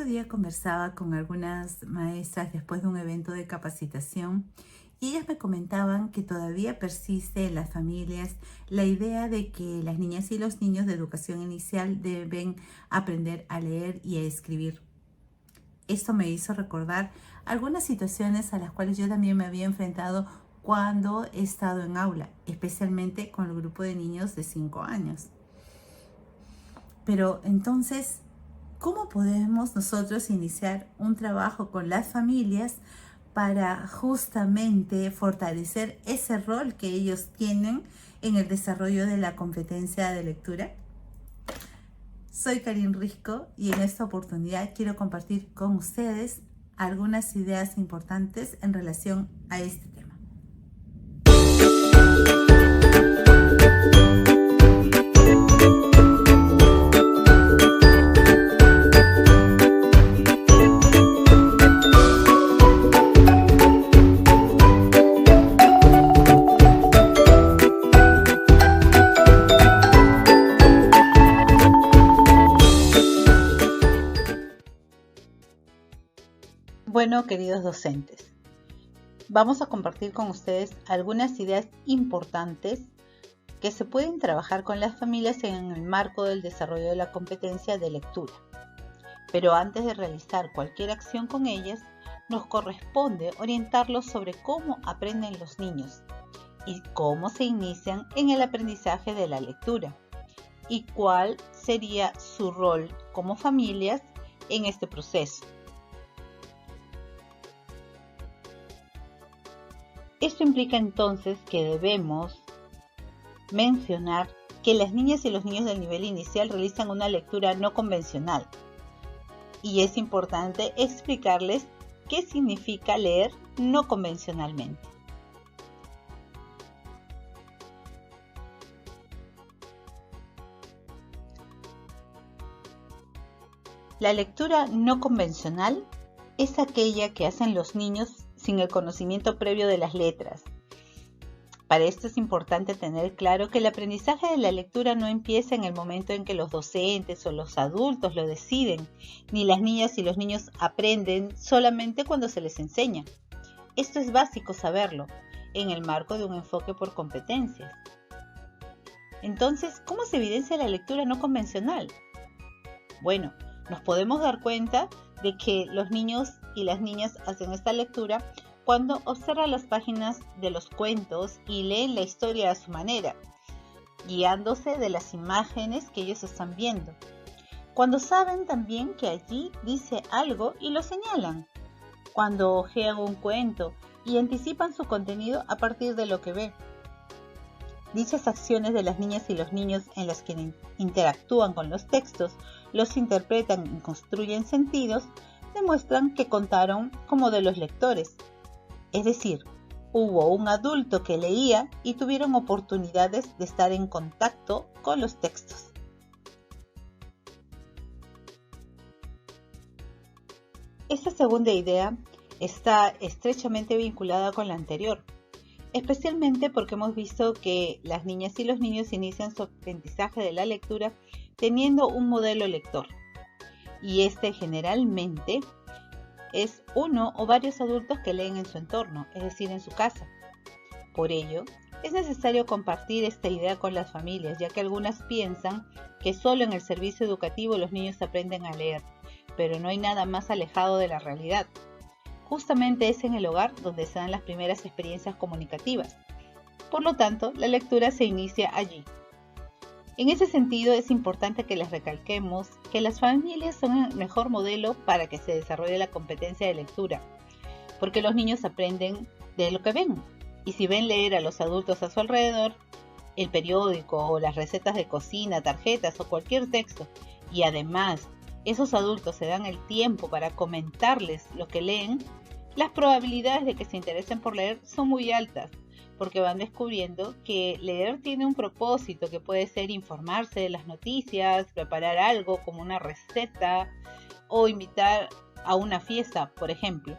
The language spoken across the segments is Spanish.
otro día conversaba con algunas maestras después de un evento de capacitación y ellas me comentaban que todavía persiste en las familias la idea de que las niñas y los niños de educación inicial deben aprender a leer y a escribir. Esto me hizo recordar algunas situaciones a las cuales yo también me había enfrentado cuando he estado en aula, especialmente con el grupo de niños de 5 años. Pero entonces, ¿cómo podemos nosotros iniciar un trabajo con las familias para justamente fortalecer ese rol que ellos tienen en el desarrollo de la competencia de lectura? Soy Karin Risco y en esta oportunidad quiero compartir con ustedes algunas ideas importantes en relación a este tema. Bueno, queridos docentes, vamos a compartir con ustedes algunas ideas importantes que se pueden trabajar con las familias en el marco del desarrollo de la competencia de lectura. Pero antes de realizar cualquier acción con ellas, nos corresponde orientarlos sobre cómo aprenden los niños y cómo se inician en el aprendizaje de la lectura y cuál sería su rol como familias en este proceso. Esto implica entonces que debemos mencionar que las niñas y los niños del nivel inicial realizan una lectura no convencional y es importante explicarles qué significa leer no convencionalmente. La lectura no convencional es aquella que hacen los niños sin el conocimiento previo de las letras. Para esto es importante tener claro que el aprendizaje de la lectura no empieza en el momento en que los docentes o los adultos lo deciden, ni las niñas y los niños aprenden solamente cuando se les enseña. Esto es básico saberlo, en el marco de un enfoque por competencias. Entonces, ¿cómo se evidencia la lectura no convencional? Bueno, nos podemos dar cuenta de que los niños y las niñas hacen esta lectura cuando observan las páginas de los cuentos y leen la historia a su manera, guiándose de las imágenes que ellos están viendo. Cuando saben también que allí dice algo y lo señalan. Cuando hojean un cuento y anticipan su contenido a partir de lo que ve. Dichas acciones de las niñas y los niños en las que interactúan con los textos, los interpretan y construyen sentidos, demuestran que contaron como de los lectores. Es decir, hubo un adulto que leía y tuvieron oportunidades de estar en contacto con los textos. Esta segunda idea está estrechamente vinculada con la anterior, especialmente porque hemos visto que las niñas y los niños inician su aprendizaje de la lectura teniendo un modelo lector. Y este generalmente es uno o varios adultos que leen en su entorno, es decir, en su casa. Por ello, es necesario compartir esta idea con las familias, ya que algunas piensan que solo en el servicio educativo los niños aprenden a leer, pero no hay nada más alejado de la realidad. Justamente es en el hogar donde se dan las primeras experiencias comunicativas. Por lo tanto, la lectura se inicia allí. En ese sentido, es importante que les recalquemos que las familias son el mejor modelo para que se desarrolle la competencia de lectura, porque los niños aprenden de lo que ven, y si ven leer a los adultos a su alrededor, el periódico o las recetas de cocina, tarjetas o cualquier texto, y además esos adultos se dan el tiempo para comentarles lo que leen, las probabilidades de que se interesen por leer son muy altas, porque van descubriendo que leer tiene un propósito que puede ser informarse de las noticias, preparar algo como una receta o invitar a una fiesta, por ejemplo.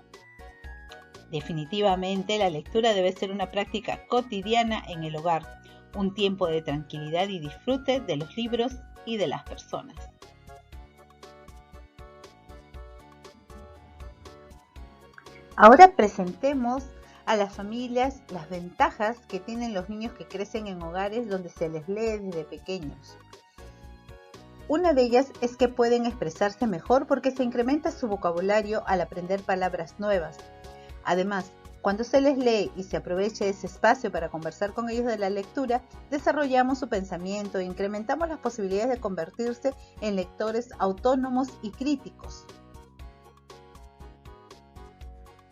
Definitivamente la lectura debe ser una práctica cotidiana en el hogar, un tiempo de tranquilidad y disfrute de los libros y de las personas. Ahora presentemos a las familias las ventajas que tienen los niños que crecen en hogares donde se les lee desde pequeños. Una de ellas es que pueden expresarse mejor porque se incrementa su vocabulario al aprender palabras nuevas. Además, cuando se les lee y se aprovecha ese espacio para conversar con ellos de la lectura, desarrollamos su pensamiento e incrementamos las posibilidades de convertirse en lectores autónomos y críticos.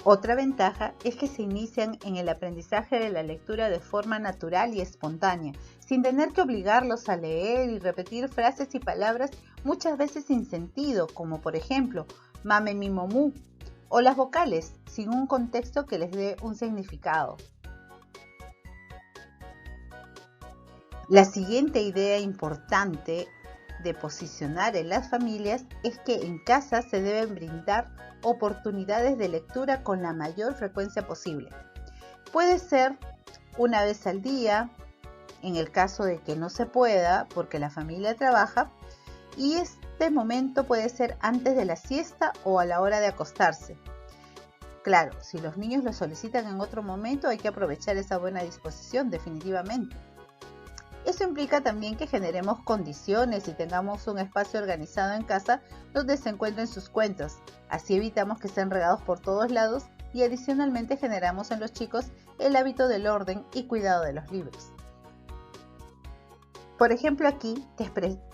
Otra ventaja es que se inician en el aprendizaje de la lectura de forma natural y espontánea, sin tener que obligarlos a leer y repetir frases y palabras muchas veces sin sentido, como por ejemplo, mame mi momú, o las vocales, sin un contexto que les dé un significado. La siguiente idea importante de posicionar en las familias es que en casa se deben brindar oportunidades de lectura con la mayor frecuencia posible. Puede ser una vez al día, en el caso de que no se pueda porque la familia trabaja, y este momento puede ser antes de la siesta o a la hora de acostarse. Claro, si los niños lo solicitan en otro momento, hay que aprovechar esa buena disposición definitivamente. Eso implica también que generemos condiciones y tengamos un espacio organizado en casa donde se encuentren sus cuentos. Así evitamos que estén regados por todos lados y adicionalmente generamos en los chicos el hábito del orden y cuidado de los libros. Por ejemplo, aquí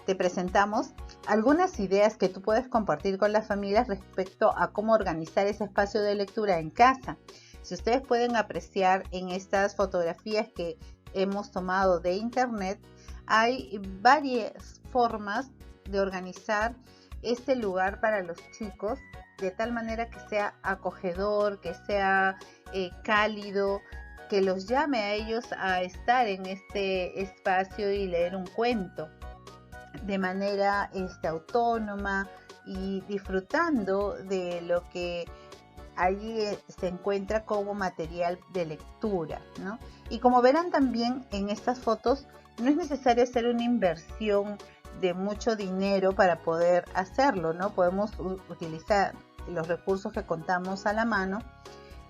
te presentamos algunas ideas que tú puedes compartir con las familias respecto a cómo organizar ese espacio de lectura en casa. Si ustedes pueden apreciar en estas fotografías que hemos tomado de internet, hay varias formas de organizar este lugar para los chicos de tal manera que sea acogedor, que sea cálido, que los llame a ellos a estar en este espacio y leer un cuento de manera autónoma y disfrutando de lo que allí se encuentra como material de lectura, ¿no? Y como verán también en estas fotos, no es necesario hacer una inversión de mucho dinero para poder hacerlo, ¿no? Podemos utilizar los recursos que contamos a la mano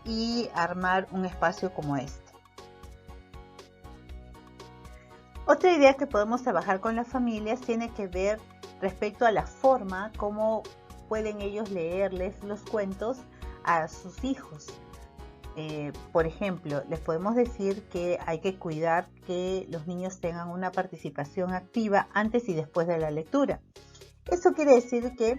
y armar un espacio como este. Otra idea que podemos trabajar con las familias tiene que ver respecto a la forma como pueden ellos leerles los cuentos a sus hijos. Por ejemplo, les podemos decir que hay que cuidar que los niños tengan una participación activa antes y después de la lectura. Eso quiere decir que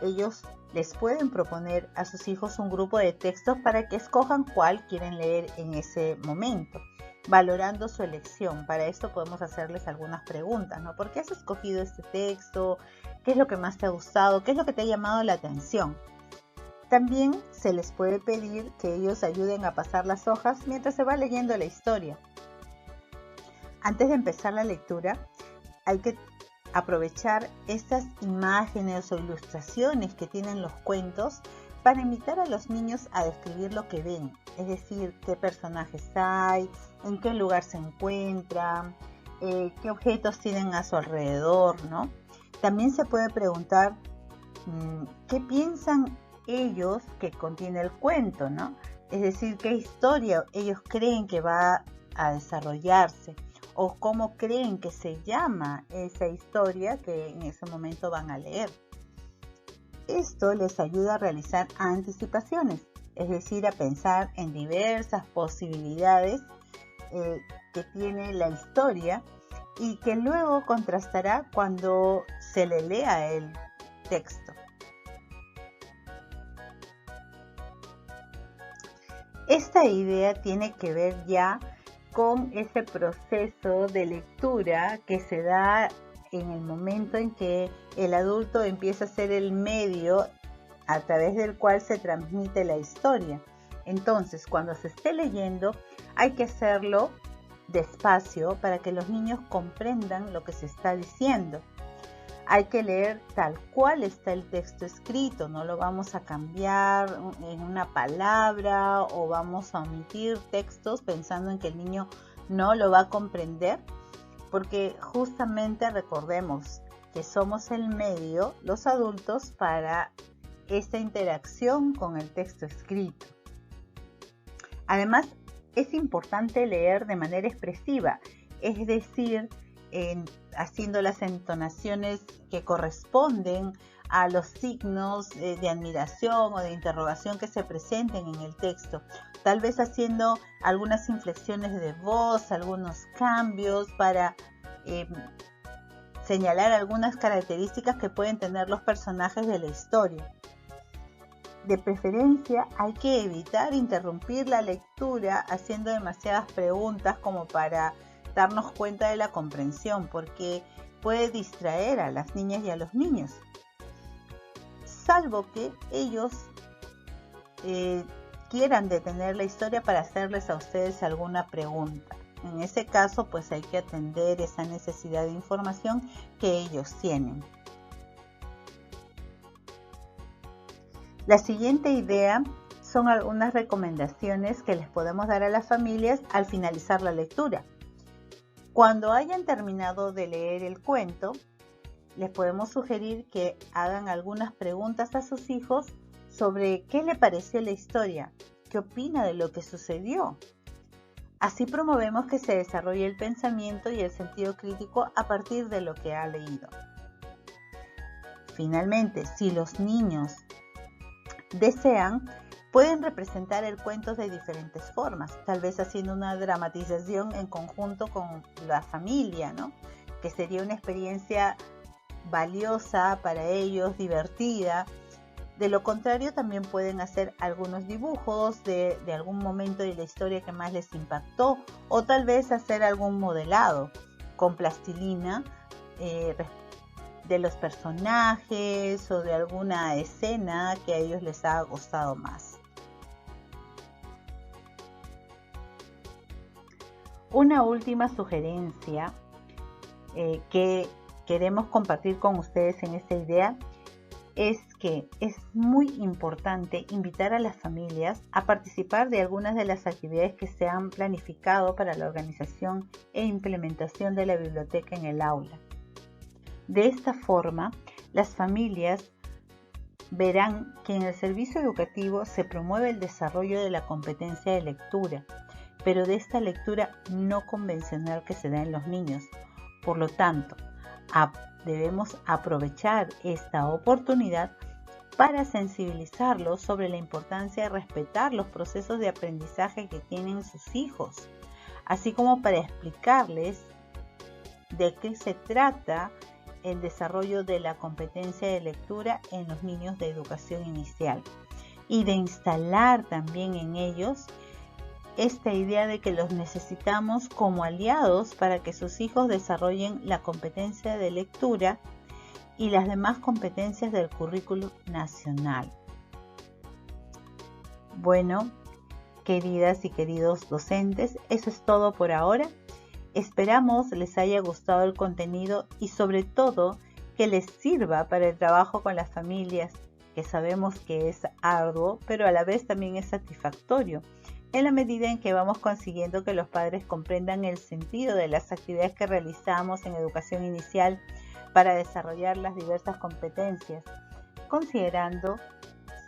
ellos les pueden proponer a sus hijos un grupo de textos para que escojan cuál quieren leer en ese momento, valorando su elección. Para esto podemos hacerles algunas preguntas, ¿no? ¿Por qué has escogido este texto? ¿Qué es lo que más te ha gustado? ¿Qué es lo que te ha llamado la atención? También se les puede pedir que ellos ayuden a pasar las hojas mientras se va leyendo la historia. Antes de empezar la lectura, hay que aprovechar estas imágenes o ilustraciones que tienen los cuentos para invitar a los niños a describir lo que ven, es decir, qué personajes hay, en qué lugar se encuentran, qué objetos tienen a su alrededor, ¿no? También se puede preguntar qué piensan ellos que contiene el cuento, ¿no? Es decir, qué historia ellos creen que va a desarrollarse o cómo creen que se llama esa historia que en ese momento van a leer. Esto les ayuda a realizar anticipaciones, es decir, a pensar en diversas posibilidades que tiene la historia y que luego contrastará cuando se le lea el texto. Esta idea tiene que ver ya con ese proceso de lectura que se da en el momento en que el adulto empieza a ser el medio a través del cual se transmite la historia. Entonces, cuando se esté leyendo, hay que hacerlo despacio para que los niños comprendan lo que se está diciendo. Hay que leer tal cual está el texto escrito, no lo vamos a cambiar en una palabra o vamos a omitir textos pensando en que el niño no lo va a comprender, porque justamente recordemos que somos el medio, los adultos, para esta interacción con el texto escrito. Además, es importante leer de manera expresiva, es decir, haciendo las entonaciones que corresponden a los signos de admiración o de interrogación que se presenten en el texto. Tal vez haciendo algunas inflexiones de voz, algunos cambios para señalar algunas características que pueden tener los personajes de la historia. De preferencia, hay que evitar interrumpir la lectura haciendo demasiadas preguntas como para darnos cuenta de la comprensión, porque puede distraer a las niñas y a los niños, salvo que ellos quieran detener la historia para hacerles a ustedes alguna pregunta. En ese caso, pues hay que atender esa necesidad de información que ellos tienen. La siguiente idea son algunas recomendaciones que les podemos dar a las familias al finalizar la lectura. Cuando hayan terminado de leer el cuento, les podemos sugerir que hagan algunas preguntas a sus hijos sobre qué le pareció la historia, qué opina de lo que sucedió. Así promovemos que se desarrolle el pensamiento y el sentido crítico a partir de lo que ha leído. Finalmente, si los niños desean, pueden representar el cuento de diferentes formas, tal vez haciendo una dramatización en conjunto con la familia, ¿no? Que sería una experiencia valiosa para ellos, divertida. De lo contrario, también pueden hacer algunos dibujos de algún momento de la historia que más les impactó, o tal vez hacer algún modelado con plastilina de los personajes o de alguna escena que a ellos les ha gustado más. Una última sugerencia que queremos compartir con ustedes en esta idea es que es muy importante invitar a las familias a participar de algunas de las actividades que se han planificado para la organización e implementación de la biblioteca en el aula. De esta forma, las familias verán que en el servicio educativo se promueve el desarrollo de la competencia de lectura, pero de esta lectura no convencional que se da en los niños. Por lo tanto, debemos aprovechar esta oportunidad para sensibilizarlos sobre la importancia de respetar los procesos de aprendizaje que tienen sus hijos, así como para explicarles de qué se trata el desarrollo de la competencia de lectura en los niños de educación inicial y de instalar también en ellos esta idea de que los necesitamos como aliados para que sus hijos desarrollen la competencia de lectura y las demás competencias del currículo nacional. Bueno, queridas y queridos docentes, eso es todo por ahora. Esperamos les haya gustado el contenido y sobre todo que les sirva para el trabajo con las familias, que sabemos que es arduo, pero a la vez también es satisfactorio, en la medida en que vamos consiguiendo que los padres comprendan el sentido de las actividades que realizamos en educación inicial para desarrollar las diversas competencias, considerando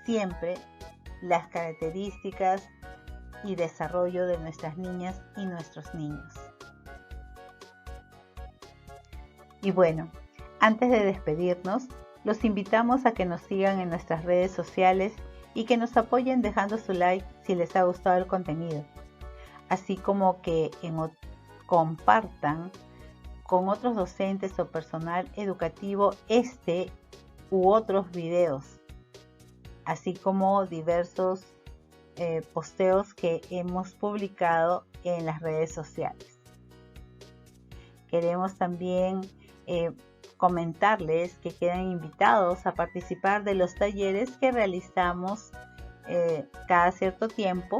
siempre las características y desarrollo de nuestras niñas y nuestros niños. Y bueno, antes de despedirnos, los invitamos a que nos sigan en nuestras redes sociales y que nos apoyen dejando su like si les ha gustado el contenido, así como que compartan con otros docentes o personal educativo este u otros videos, así como diversos posteos que hemos publicado en las redes sociales. Queremos también comentarles que quedan invitados a participar de los talleres que realizamos cada cierto tiempo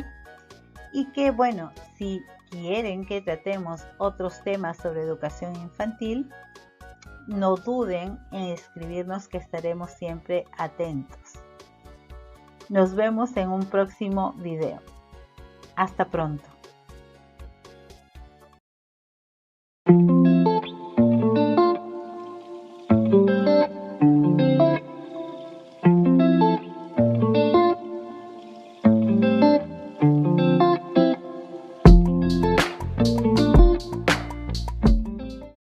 y que, bueno, si quieren que tratemos otros temas sobre educación infantil, no duden en escribirnos, que estaremos siempre atentos. Nos vemos en un próximo video. Hasta pronto.